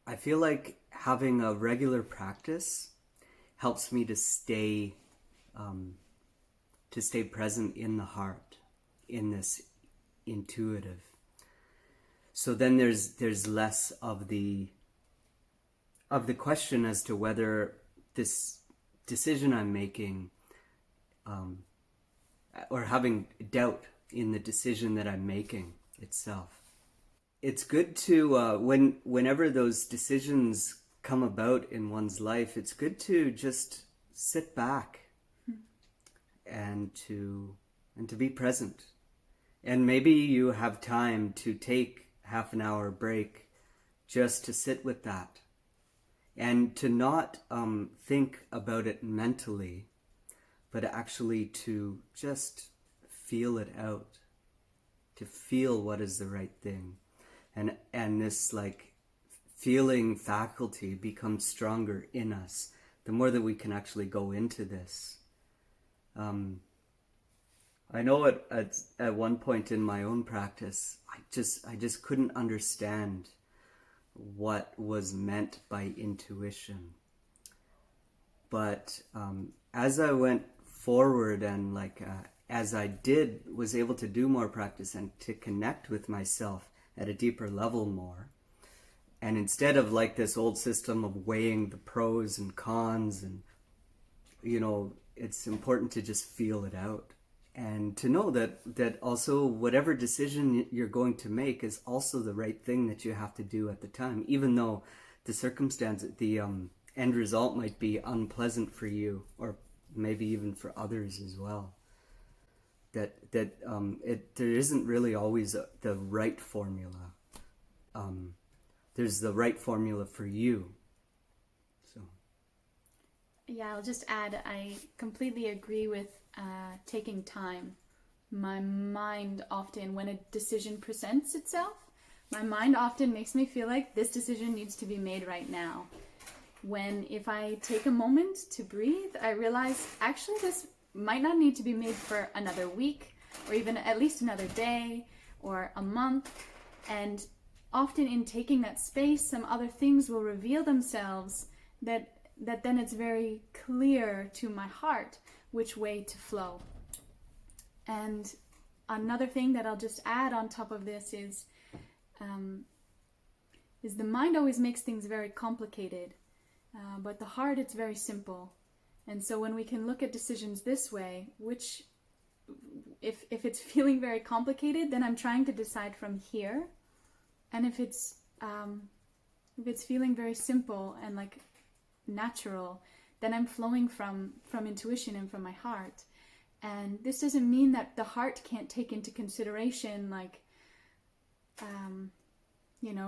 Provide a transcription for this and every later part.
I feel like having a regular practice helps me to stay present in the heart, in this intuitive. So then there's less of the question as to whether this decision I'm making, or having doubt in the decision that I'm making itself. It's good to whenever those decisions come about in one's life, it's good to just sit back and to be present. And maybe you have time to take half an hour break just to sit with that and to not think about it mentally, but actually to just feel it out, to feel what is the right thing. And this like feeling faculty becomes stronger in us the more that we can actually go into this. I know at one point in my own practice, I just couldn't understand what was meant by intuition. But as I went forward and as I was able to do more practice and to connect with myself at a deeper level more, and instead of like this old system of weighing the pros and cons, and it's important to just feel it out and to know that also whatever decision you're going to make is also the right thing that you have to do at the time, even though the circumstance, the end result might be unpleasant for you, or maybe even for others as well. There isn't really always the right formula. There's the right formula for you. So. Yeah, I'll just add, I completely agree with taking time. My mind often, when a decision presents itself, my mind often makes me feel like this decision needs to be made right now. When if I take a moment to breathe, I realize actually this might not need to be made for another week, or even at least another day or a month. And often in taking that space, some other things will reveal themselves that then it's very clear to my heart which way to flow. And another thing that I'll just add on top of this is the mind always makes things very complicated, but the heart, it's very simple. And so when we can look at decisions this way, which if it's feeling very complicated, then I'm trying to decide from here. And if it's feeling very simple and like natural, then I'm flowing from intuition and from my heart. And this doesn't mean that the heart can't take into consideration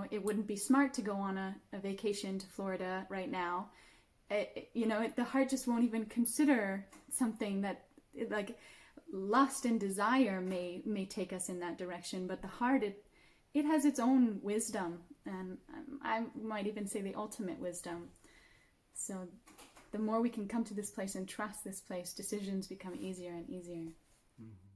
it wouldn't be smart to go on a vacation to Florida right now. The heart just won't even consider something that like lust and desire may take us in that direction, but the heart, it has its own wisdom, and I might even say the ultimate wisdom. So the more we can come to this place and trust this place, decisions become easier and easier. Mm-hmm.